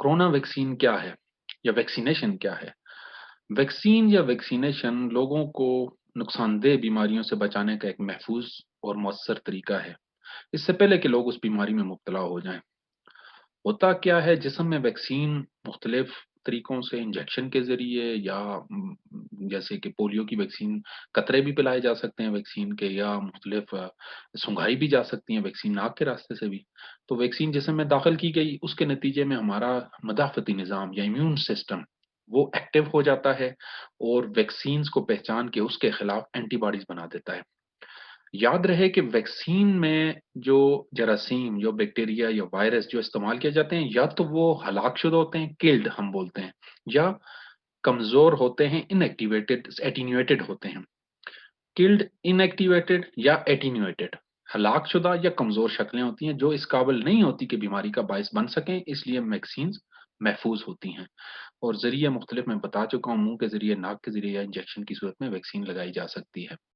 Corona vaccine کیا ہے یا ویکسینیشن کیا ہے؟ ویکسین یا ویکسینیشن لوگوں کو نقصان دہ بیماریوں سے بچانے کا ایک محفوظ اور مؤثر طریقہ ہے، اس سے پہلے کہ لوگ اس بیماری میں مبتلا ہو جائیں۔ ہوتا کیا ہے، جسم میں ویکسین مختلف طریقوں سے انجیکشن کے ذریعے یا جیسے کہ پولیو کی ویکسین قطرے بھی پلائے جا سکتے ہیں ویکسین کے، یا مختلف سنگھائی بھی جا سکتی ہیں ویکسین ناک کے راستے سے بھی۔ تو ویکسین جسم میں داخل کی گئی، اس کے نتیجے میں ہمارا مدافعتی نظام یا امیون سسٹم وہ ایکٹیو ہو جاتا ہے اور ویکسینز کو پہچان کے اس کے خلاف اینٹی باڈیز بنا دیتا ہے۔ یاد رہے کہ ویکسین میں جو جراثیم، جو بیکٹیریا یا وائرس جو استعمال کیے جاتے ہیں، یا تو وہ ہلاک شدہ ہوتے ہیں، کلڈ ہم بولتے ہیں، یا کمزور ہوتے ہیں، ان ایکٹیویٹڈ ایٹینیویٹڈ ہوتے ہیں۔ کلڈ، ان ایکٹیویٹڈ یا ایٹینیویٹڈ ہلاک شدہ یا کمزور شکلیں ہوتی ہیں جو اس قابل نہیں ہوتی کہ بیماری کا باعث بن سکیں، اس لیے ویکسینز محفوظ ہوتی ہیں۔ اور ذریعے مختلف میں بتا چکا ہوں، منہ کے ذریعے، ناک کے ذریعے یا انجیکشن کی صورت میں ویکسین لگائی جا سکتی ہے۔